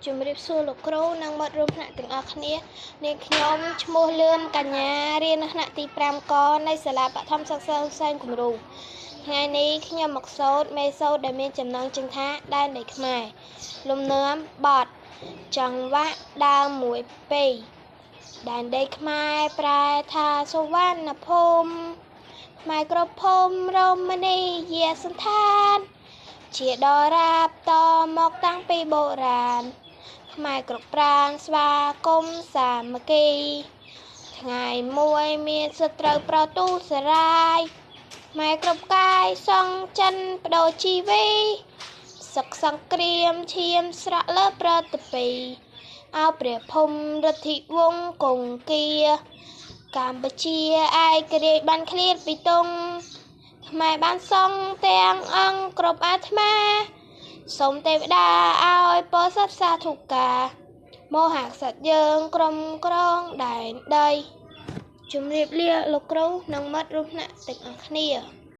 ជំរាបសួរលោកគ្រូនិងមិត្តរួមថ្នាក់ទាំងអស់គ្នានាងខ្ញុំឈ្មោះលឿនកញ្ញារៀននៅថ្នាក់ទី5កនៃសាលាបឋមសិក្សាហ៊ូសែនគំរូថ្ងៃនេះខ្ញុំមកសូត្រមេសូត្រដែលមានចំណងជើងថាដែនដីខ្មែរលំនាំបទចង្វាក់ដើមមួយពីរដែនដីខ្មែរប្រែថាសុវណ្ណភូមិខ្មែរគ្រប់ភូមិរមណីយសន្តានជាដរាបតមកតាំងពីបុរាណខ្មែរគ្រប់ប្រាណស្វាគមន៍សាមគ្គីថ្ងៃមួយមានសត្រូវប្រទូសរាយខ្មែរគ្រប់កាយសង់ចិនបដូរជីវីសឹកសង្គ្រាមឈាមស្រក់លើប្រតិពីអោព្រះភូមិរដ្ឋិវង្សគង្គីកម្ពុជាឯករាជ្យបានឃ្លាតពីទង់ខ្មែរបានសង់ទាំងអង្គគ្រប់អាត្មាសូមទេវតាឲ្យពោធិ៍សាធុការមហាក្សត្រយើងក្រុមក្រងដែនដីជំរាបលាលោកគ្រូនិងមិត្តរួមថ្នាក់ទាំងអស់គ្នា